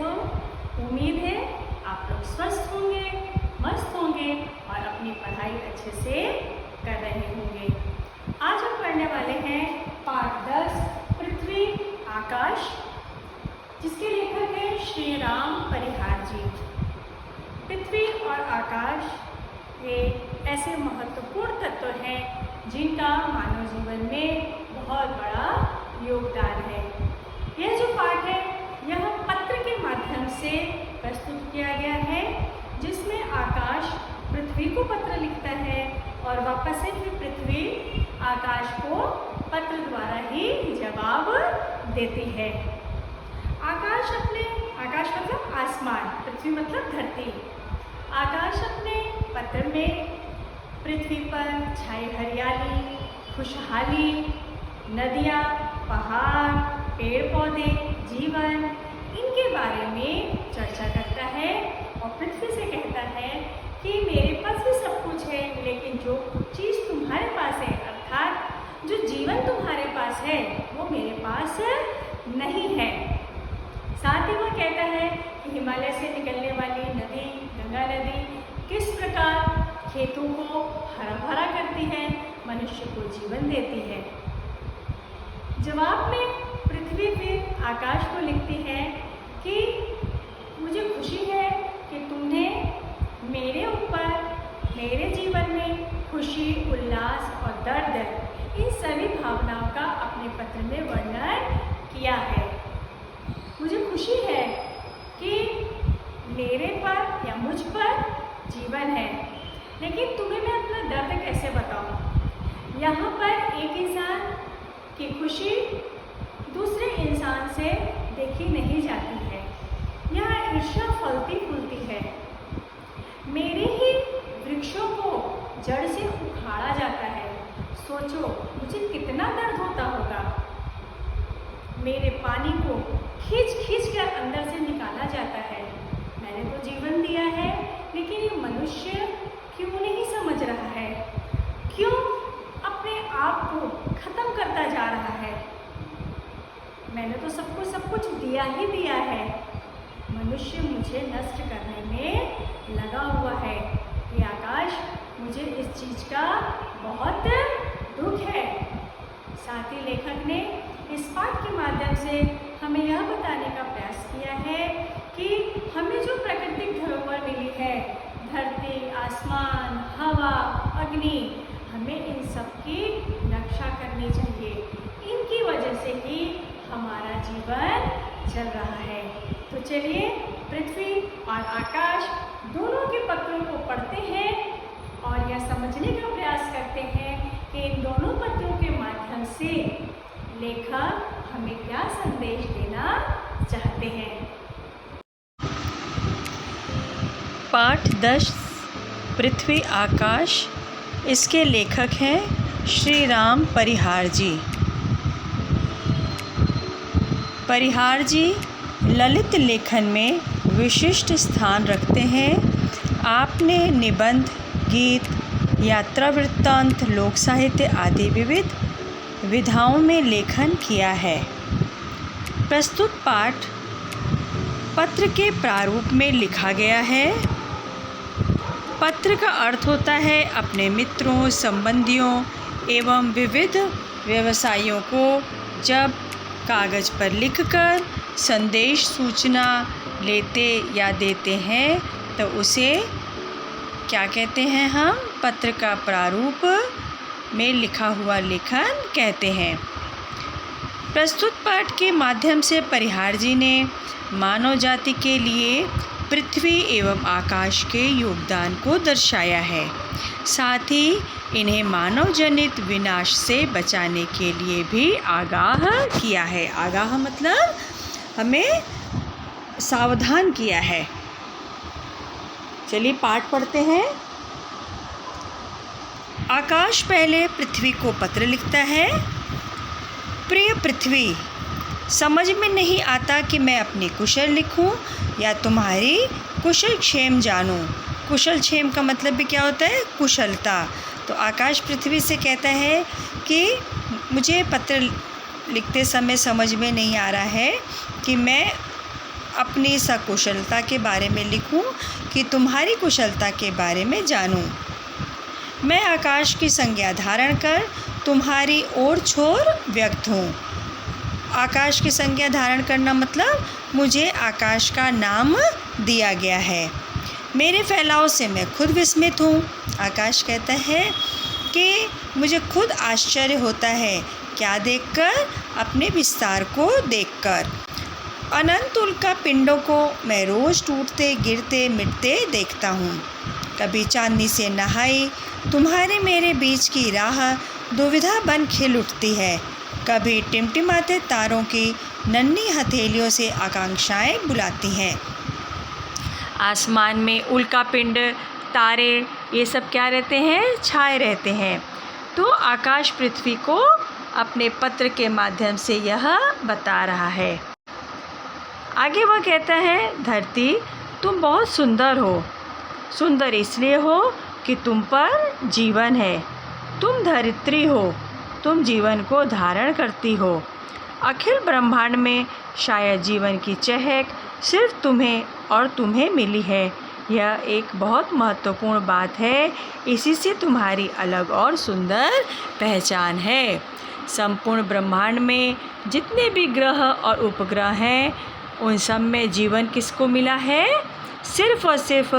हो? उम्मीद है आप लोग स्वस्थ होंगे, मस्त होंगे और अपनी पढ़ाई अच्छे से कर रहे होंगे। आज हम पढ़ने वाले हैं पाठ 10 पृथ्वी आकाश, जिसके लेखक हैं श्री राम परिहार जी। पृथ्वी और आकाश ये ऐसे महत्वपूर्ण तत्व हैं जिनका मानव जीवन में बहुत बड़ा योगदान है। यह जो पाठ है यह पत्र के माध्यम से प्रस्तुत किया गया है, जिसमें आकाश पृथ्वी को पत्र लिखता है और वापस से फिर पृथ्वी आकाश को पत्र द्वारा ही जवाब देती है। आकाश मतलब आसमान, पृथ्वी मतलब धरती। आकाश अपने पत्र में पृथ्वी पर छाई हरियाली, खुशहाली, नदियाँ, पहाड़, पेड़ पौधे, जीवन, इनके बारे में चर्चा करता है और पृथ्वी से कहता है कि मेरे पास भी सब कुछ है, लेकिन जो चीज़ तुम्हारे पास है, अर्थात जो जीवन तुम्हारे पास है, वो मेरे पास नहीं है। साथ ही वह कहता है कि हिमालय से निकलने वाली नदी, गंगा नदी, किस प्रकार खेतों को हरा भरा करती है, मनुष्य को जीवन देती है। जवाब में पृथ्वी फिर आकाश को लिखती है कि मुझे खुशी है कि तुमने मेरे ऊपर, मेरे जीवन में खुशी, उल्लास और दर्द, इन सभी भावनाओं का अपने पत्र में वर्णन किया है। मुझे खुशी है कि मेरे पर या मुझ पर जीवन है, लेकिन तुम्हें मैं अपना दर्द कैसे बताऊं? यहाँ पर एक इंसान की खुशी दूसरे इंसान से देखी नहीं जाती है। यहाँ ईर्ष्या फलती फूलती है। मेरे ही वृक्षों को जड़ से उखाड़ा जाता है। सोचो मुझे कितना दर्द होता होगा। मेरे पानी को खींच खींच कर अंदर से निकाला जाता है। मैंने तो जीवन दिया है, लेकिन ये मनुष्य क्यों नहीं समझ रहा है? क्यों अपने आप को खत्म करता जा रहा है? मैंने तो सब कुछ दिया ही दिया है। मनुष्य मुझे नष्ट करने में लगा हुआ है। ये आकाश, मुझे इस चीज़ का बहुत दुख है। साथ ही लेखक ने इस पाठ के माध्यम से हमें यह बताने का प्रयास किया है कि हमें जो प्राकृतिक धरोहर मिली है, धरती, आसमान, हवा, अग्नि, हमें इन सब की रक्षा करनी चाहिए। इनकी वजह से ही हमारा जीवन चल रहा है। तो चलिए पृथ्वी और आकाश दोनों के पत्रों को पढ़ते हैं और यह समझने का प्रयास करते हैं कि इन दोनों पत्रों के माध्यम से लेखक हमें क्या संदेश देना चाहते हैं। पाठ 10 पृथ्वी आकाश, इसके लेखक हैं श्री राम परिहार जी। परिहार जी ललित लेखन में विशिष्ट स्थान रखते हैं। आपने निबंध, गीत, यात्रा वृत्तांत, लोक साहित्य आदि विविध विधाओं में लेखन किया है। प्रस्तुत पाठ पत्र के प्रारूप में लिखा गया है। पत्र का अर्थ होता है अपने मित्रों, संबंधियों एवं विविध व्यवसायियों को जब कागज़ पर लिखकर संदेश सूचना लेते या देते हैं तो उसे क्या कहते हैं? हम पत्र का प्रारूप में लिखा हुआ लेखन कहते हैं। प्रस्तुत पाठ के माध्यम से परिहार जी ने मानव जाति के लिए पृथ्वी एवं आकाश के योगदान को दर्शाया है। साथ ही इन्हें मानव जनित विनाश से बचाने के लिए भी आगाह किया है। आगाह मतलब हमें सावधान किया है। चलिए पाठ पढ़ते हैं। आकाश पहले पृथ्वी को पत्र लिखता है। प्रिय पृथ्वी, समझ में नहीं आता कि मैं अपनी कुशल लिखूं या तुम्हारी कुशल क्षेम जानूं। कुशल क्षेम का मतलब भी क्या होता है? कुशलता। तो आकाश पृथ्वी से कहता है कि मुझे पत्र लिखते समय समझ में नहीं आ रहा है कि मैं अपनी सकुशलता के बारे में लिखूं कि तुम्हारी कुशलता के बारे में जानूं। मैं आकाश की संज्ञा धारण कर तुम्हारी ओर छोर व्यक्त हूँ। आकाश की संज्ञा धारण करना मतलब मुझे आकाश का नाम दिया गया है। मेरे फैलाव से मैं खुद विस्मित हूँ। आकाश कहता है कि मुझे खुद आश्चर्य होता है, क्या देखकर? अपने विस्तार को देखकर। अनंत उल्का पिंडों को मैं रोज़ टूटते गिरते मिटते देखता हूँ। कभी चांदनी से नहाई तुम्हारे मेरे बीच की राह दुविधा बन खिल उठती है। कभी टिमटिमाते तारों की नन्ही हथेलियों से आकांक्षाएं बुलाती हैं। आसमान में उल्का पिंड, तारे, ये सब क्या रहते हैं? छाए रहते हैं। तो आकाश पृथ्वी को अपने पत्र के माध्यम से यह बता रहा है। आगे वह कहता है, धरती तुम बहुत सुंदर हो। सुंदर इसलिए हो कि तुम पर जीवन है। तुम धरित्री हो, तुम जीवन को धारण करती हो। अखिल ब्रह्मांड में शायद जीवन की चहक सिर्फ तुम्हें और तुम्हें मिली है। यह एक बहुत महत्वपूर्ण बात है। इसी से तुम्हारी अलग और सुंदर पहचान है। संपूर्ण ब्रह्मांड में जितने भी ग्रह और उपग्रह हैं, उन सब में जीवन किसको मिला है? सिर्फ और सिर्फ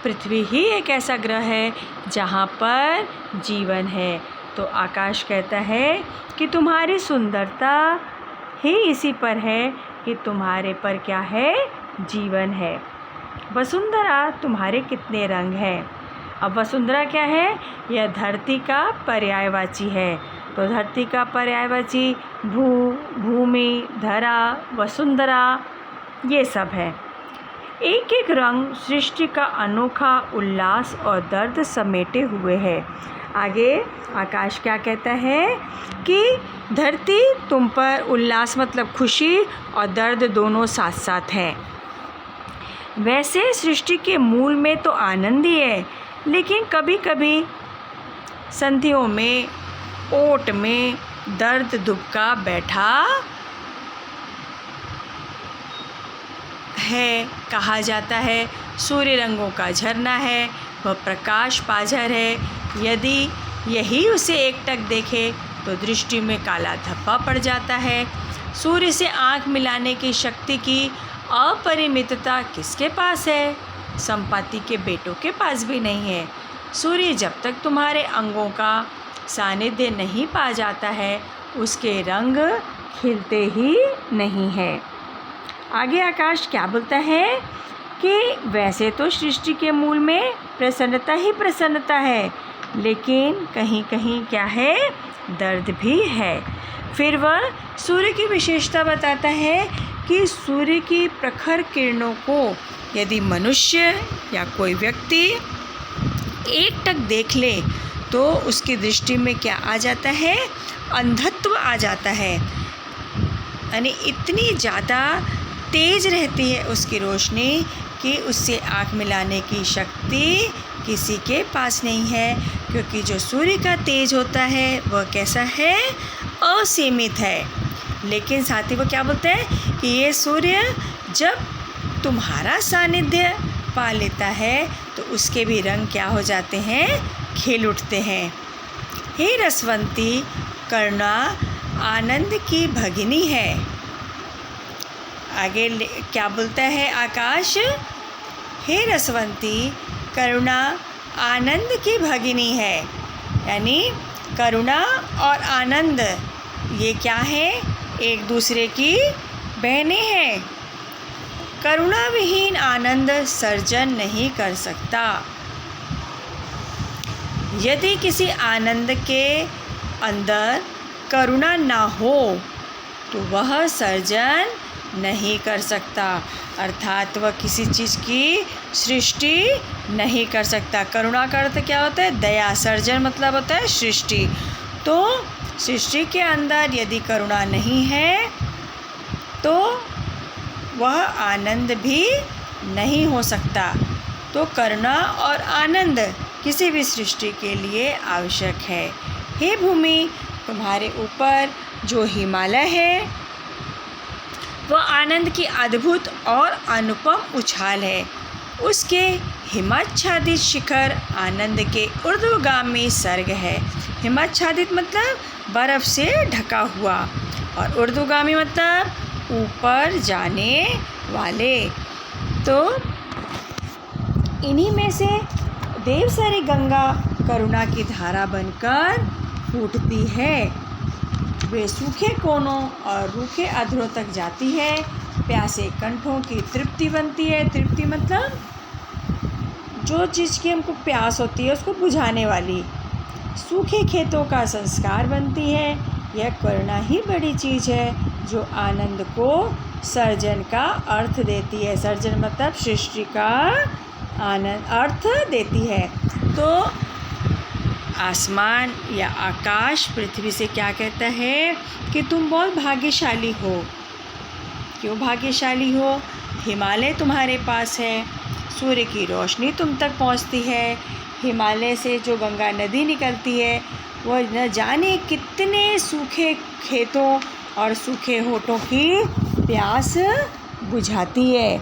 पृथ्वी ही एक ऐसा ग्रह है जहाँ पर जीवन है। तो आकाश कहता है कि तुम्हारी सुंदरता ही इसी पर है कि तुम्हारे पर क्या है? जीवन है। वसुंधरा तुम्हारे कितने रंग हैं? अब वसुंधरा क्या है? यह धरती का पर्यायवाची है। तो धरती का पर्यायवाची भूमि, धरा, वसुंधरा, ये सब है। एक एक रंग सृष्टि का अनोखा उल्लास और दर्द समेटे हुए है। आगे आकाश क्या कहता है कि धरती तुम पर उल्लास मतलब खुशी और दर्द दोनों साथ साथ हैं। वैसे सृष्टि के मूल में तो आनंद ही है, लेकिन कभी कभी संधियों में, ओट में दर्द दुबका बैठा है। कहा जाता है सूर्य रंगों का झरना है, वह प्रकाश पाझर है। यदि यही उसे एकटक देखे तो दृष्टि में काला धब्बा पड़ जाता है। सूर्य से आँख मिलाने की शक्ति की अपरिमितता किसके पास है? संपाति के बेटों के पास भी नहीं है। सूर्य जब तक तुम्हारे अंगों का सानिध्य नहीं पा जाता है, उसके रंग खिलते ही नहीं है। आगे आकाश क्या बोलता है कि वैसे तो सृष्टि के मूल में प्रसन्नता ही प्रसन्नता है, लेकिन कहीं कहीं क्या है? दर्द भी है। फिर वह सूर्य की विशेषता बताता है कि सूर्य की प्रखर किरणों को यदि मनुष्य या कोई व्यक्ति एकटक देख ले तो उसकी दृष्टि में क्या आ जाता है? अंधत्व आ जाता है। यानी इतनी ज़्यादा तेज रहती है उसकी रोशनी कि उससे आँख मिलाने की शक्ति किसी के पास नहीं है, क्योंकि जो सूर्य का तेज होता है वह कैसा है? असीमित है। लेकिन साथ ही वो क्या बोलते हैं कि ये सूर्य जब तुम्हारा सानिध्य पा लेता है तो उसके भी रंग क्या हो जाते हैं? खिल उठते हैं। हे रसवंती, करुणा आनंद की भगिनी है। आगे क्या बोलता है आकाश? हे रसवंती, करुणा आनंद की भगिनी है। यानी करुणा और आनंद ये क्या है? एक दूसरे की बहनें हैं। करुणा विहीन आनंद सर्जन नहीं कर सकता। यदि किसी आनंद के अंदर करुणा ना हो तो वह सर्जन नहीं कर सकता, अर्थात वह किसी चीज़ की सृष्टि नहीं कर सकता। करुणा का अर्थ क्या होता है? दया। सर्जन मतलब होता है सृष्टि। तो सृष्टि के अंदर यदि करुणा नहीं है तो वह आनंद भी नहीं हो सकता। तो करुणा और आनंद किसी भी सृष्टि के लिए आवश्यक है। हे भूमि, तुम्हारे ऊपर जो हिमालय है वह आनंद की अद्भुत और अनुपम उछाल है। उसके हिमाच्छादित शिखर आनंद के ऊर्ध्वगामी सर्ग है। हिमाच्छादित मतलब बर्फ़ से ढका हुआ, और ऊर्ध्वगामी मतलब ऊपर जाने वाले। तो इन्हीं में से देवसरी गंगा करुणा की धारा बनकर फूटती है। वे सूखे कोनों और रूखे अधरों तक जाती है। प्यासे कंठों की तृप्ति बनती है। तृप्ति मतलब जो चीज़ की हमको प्यास होती है उसको बुझाने वाली। सूखे खेतों का संस्कार बनती है। यह करुणा ही बड़ी चीज़ है जो आनंद को सर्जन का अर्थ देती है। सर्जन मतलब सृष्टि का आनंद अर्थ देती है। तो आसमान या आकाश पृथ्वी से क्या कहता है कि तुम बहुत भाग्यशाली हो। क्यों भाग्यशाली हो? हिमालय तुम्हारे पास है, सूर्य की रोशनी तुम तक पहुंचती है। हिमालय से जो गंगा नदी निकलती है वह न जाने कितने सूखे खेतों और सूखे होठों की प्यास बुझाती है।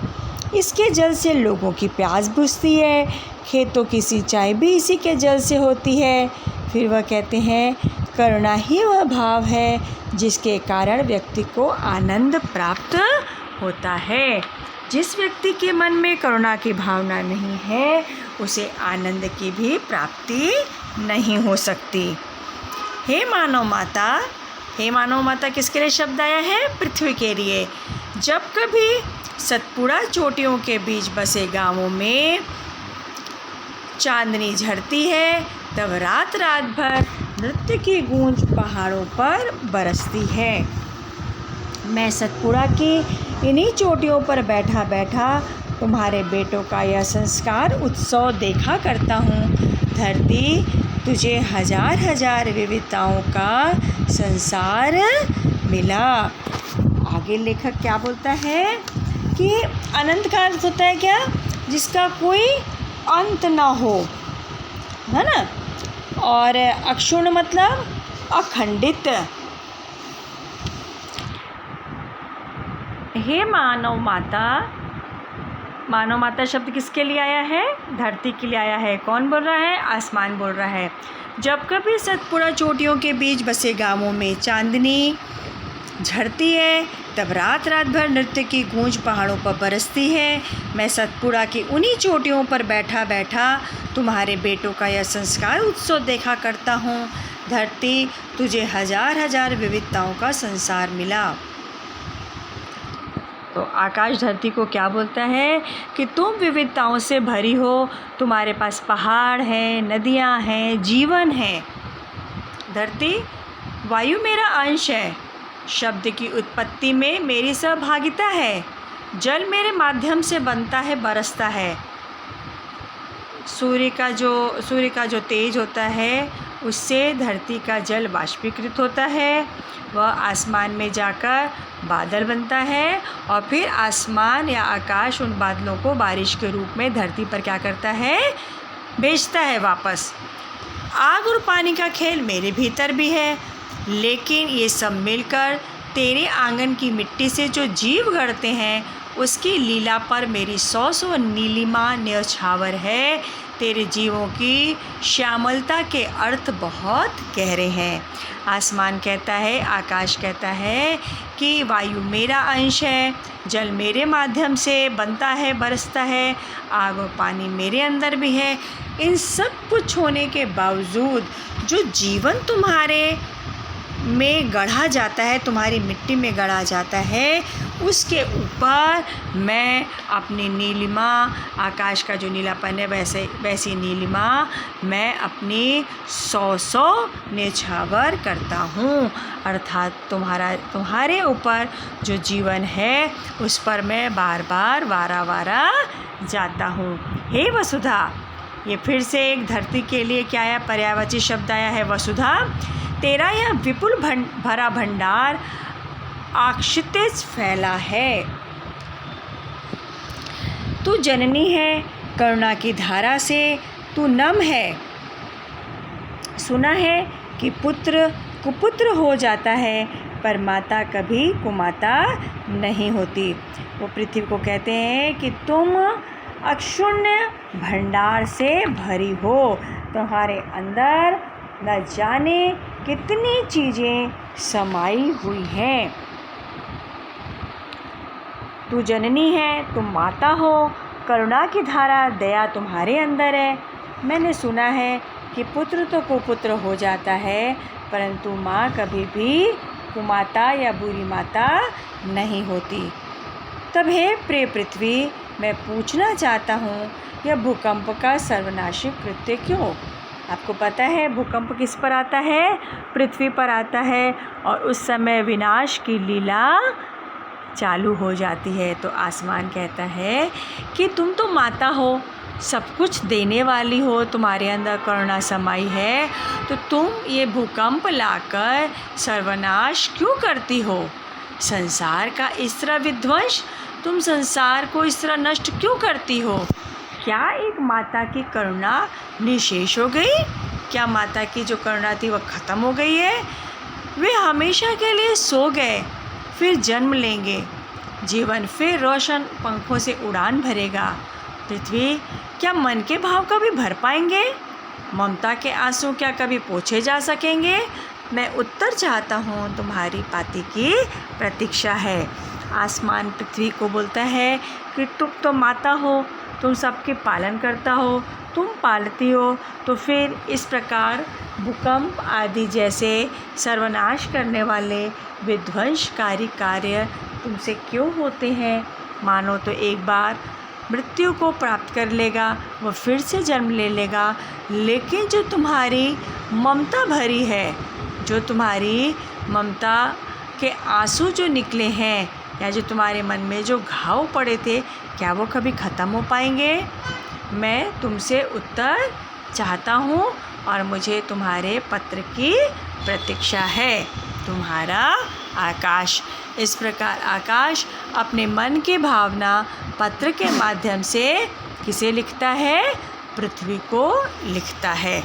इसके जल से लोगों की प्यास बुझती है। खेतों की सिंचाई भी इसी के जल से होती है। फिर वह कहते हैं करुणा ही वह भाव है जिसके कारण व्यक्ति को आनंद प्राप्त होता है। जिस व्यक्ति के मन में करुणा की भावना नहीं है उसे आनंद की भी प्राप्ति नहीं हो सकती। हे मानव माता, हे मानव माता किसके लिए शब्द आया है? पृथ्वी के लिए। जब कभी सतपुड़ा चोटियों के बीच बसे गांवों में चांदनी झड़ती है तब रात रात भर नृत्य की गूंज पहाड़ों पर बरसती है। मैं सतपुड़ा की इन्हीं चोटियों पर बैठा बैठा तुम्हारे बेटों का यह संस्कार उत्सव देखा करता हूँ। धरती तुझे हजार हजार विविधताओं का संसार मिला। आगे लेखक क्या बोलता है कि अनंत का अर्थ होता है क्या? जिसका कोई अंत ना हो, है ना। और अक्षुण्ण मतलब अखंडित। हे मानव माता, मानव माता शब्द किसके लिए आया है? धरती के लिए आया है। कौन बोल रहा है? आसमान बोल रहा है। जब कभी सतपुड़ा चोटियों के बीच बसे गांवों में चांदनी झड़ती है तब रात रात भर नृत्य की गूंज पहाड़ों पर बरसती है। मैं सतपुड़ा की उन्हीं चोटियों पर बैठा बैठा तुम्हारे बेटों का यह संस्कार उत्सव देखा करता हूँ। धरती तुझे हजार हजार विविधताओं का संसार मिला। तो आकाश धरती को क्या बोलता है कि तुम विविधताओं से भरी हो। तुम्हारे पास पहाड़ हैं, नदियाँ हैं, जीवन है। धरती वायु मेरा अंश है। शब्द की उत्पत्ति में मेरी सहभागिता है। जल मेरे माध्यम से बनता है, बरसता है। सूर्य का जो तेज होता है उससे धरती का जल वाष्पीकृत होता है। वह आसमान में जाकर बादल बनता है और फिर आसमान या आकाश उन बादलों को बारिश के रूप में धरती पर क्या करता है? भेजता है वापस। आग और पानी का खेल मेरे भीतर भी है, लेकिन ये सब मिलकर तेरे आंगन की मिट्टी से जो जीव गढ़ते हैं उसकी लीला पर मेरी सौ सौ नीलिमा न्यौछावर है। तेरे जीवों की श्यामलता के अर्थ बहुत गहरे हैं। आसमान कहता है, आकाश कहता है कि वायु मेरा अंश है, जल मेरे माध्यम से बनता है, बरसता है, आग और पानी मेरे अंदर भी है। इन सब कुछ होने के बावजूद जो जीवन तुम्हारे में गढ़ा जाता है, तुम्हारी मिट्टी में गढ़ा जाता है, उसके ऊपर मैं अपनी नीलिमा, आकाश का जो नीलापन है वैसी नीलिमा मैं अपनी सौ न्यौछावर करता हूँ। अर्थात तुम्हारे ऊपर जो जीवन है उस पर मैं बार बार वारा जाता हूँ। हे वसुधा, ये फिर से एक धरती के लिए क्या आया? पर्यायवाची शब्द आया है वसुधा। तेरा यह विपुल भरा भंडार आक्षितिज फैला है। तू जननी है, करुणा की धारा से तू नम है। सुना है कि पुत्र कुपुत्र हो जाता है, पर माता कभी कुमाता नहीं होती। वो पृथ्वी को कहते हैं कि तुम अक्षुण्य भंडार से भरी हो, तुम्हारे अंदर न जाने कितनी चीज़ें समाई हुई हैं। तू जननी है, तुम माता हो, करुणा की धारा दया तुम्हारे अंदर है। मैंने सुना है कि पुत्र तो कुपुत्र हो जाता है, परंतु माँ कभी भी कुमाता या बुरी माता नहीं होती। तब हे प्रिय पृथ्वी, मैं पूछना चाहता हूँ, यह भूकंप का सर्वनाशी कृत्य क्यों? आपको पता है भूकंप किस पर आता है? पृथ्वी पर आता है, और उस समय विनाश की लीला चालू हो जाती है। तो आसमान कहता है कि तुम तो माता हो, सब कुछ देने वाली हो, तुम्हारे अंदर करुणा समाई है, तो तुम ये भूकंप लाकर सर्वनाश क्यों करती हो? संसार का इस तरह विध्वंस, तुम संसार को इस तरह नष्ट क्यों करती हो? क्या एक माता की करुणा निशेष हो गई? क्या माता की जो करुणा थी वह ख़त्म हो गई है? वे हमेशा के लिए सो गए, फिर जन्म लेंगे, जीवन फिर रोशन पंखों से उड़ान भरेगा। पृथ्वी, क्या मन के भाव कभी भर पाएंगे? ममता के आंसू क्या कभी पोंछे जा सकेंगे? मैं उत्तर चाहता हूँ, तुम्हारी पाती की प्रतीक्षा है। आसमान पृथ्वी को बोलता है कि तुम तो माता हो, तुम सबके पालन करता हो, तुम पालती हो, तो फिर इस प्रकार भूकंप आदि जैसे सर्वनाश करने वाले विध्वंसकारी कार्य तुमसे क्यों होते हैं? मानो तो एक बार मृत्यु को प्राप्त कर लेगा, वह फिर से जन्म ले लेगा, लेकिन जो तुम्हारी ममता भरी है, जो तुम्हारी ममता के आंसू जो निकले हैं, या जो तुम्हारे मन में जो घाव पड़े थे, क्या वो कभी ख़त्म हो पाएंगे? मैं तुमसे उत्तर चाहता हूँ, और मुझे तुम्हारे पत्र की प्रतीक्षा है। तुम्हारा आकाश। इस प्रकार आकाश अपने मन की भावना पत्र के माध्यम से किसे लिखता है? पृथ्वी को लिखता है।